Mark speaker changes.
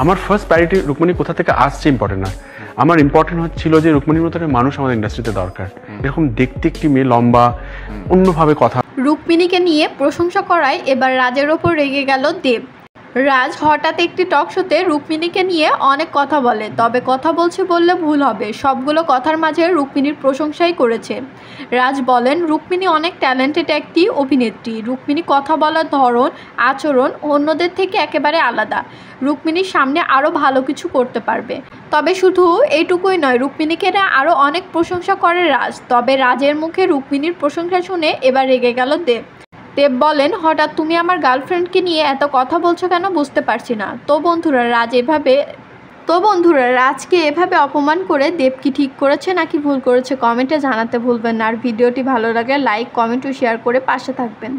Speaker 1: আমার first priority Rukmini কোথা থেকে আসছে ইম্পর্টেন্ট না, আমার ইম্পর্টেন্ট হচ্ছিল যে রুকমিনির মতো একটা মানুষ আমাদের ইন্ডাস্ট্রিতে দরকার। এরকম দেখতে একটি মেয়ে, লম্বা, অন্যভাবে কথা।
Speaker 2: রুকমিনিকে নিয়ে প্রশংসা করায় এবার রাজের ওপর রেগে গেল দেব। রাজ হঠাৎ একটি টক শোতে রুকমিনিকে নিয়ে অনেক কথা বলে, তবে কথা বলছে বললে ভুল হবে, সবগুলো কথার মাঝে রুকমিনির প্রশংসাই করেছে। রাজ বলেন রুকমিনি অনেক ট্যালেন্টেড একটি অভিনেত্রী, রুকমিনি কথা বলার ধরন, আচরণ অন্যদের থেকে একেবারে আলাদা, রুকমিনির সামনে আরও ভালো কিছু করতে পারবে। তবে শুধু এইটুকুই নয়, রুকমিনিকে আরও অনেক প্রশংসা করে রাজ। তবে রাজের মুখে রুকমিনির প্রশংসা শুনে এবার রেগে গেল দেব। দেব বলেন হঠাৎ তুমি আমার গার্লফ্রেন্ডকে নিয়ে এত কথা বলছো কেন, বুঝতে পারছি না। তো বন্ধুরা রাজকে এভাবে অপমান করে দেব কি ঠিক করেছে নাকি ভুল করেছে কমেন্টে জানাতে ভুলবেন না। আর ভিডিওটি ভালো লাগলে লাইক, কমেন্ট ও শেয়ার করে পাশে থাকবেন।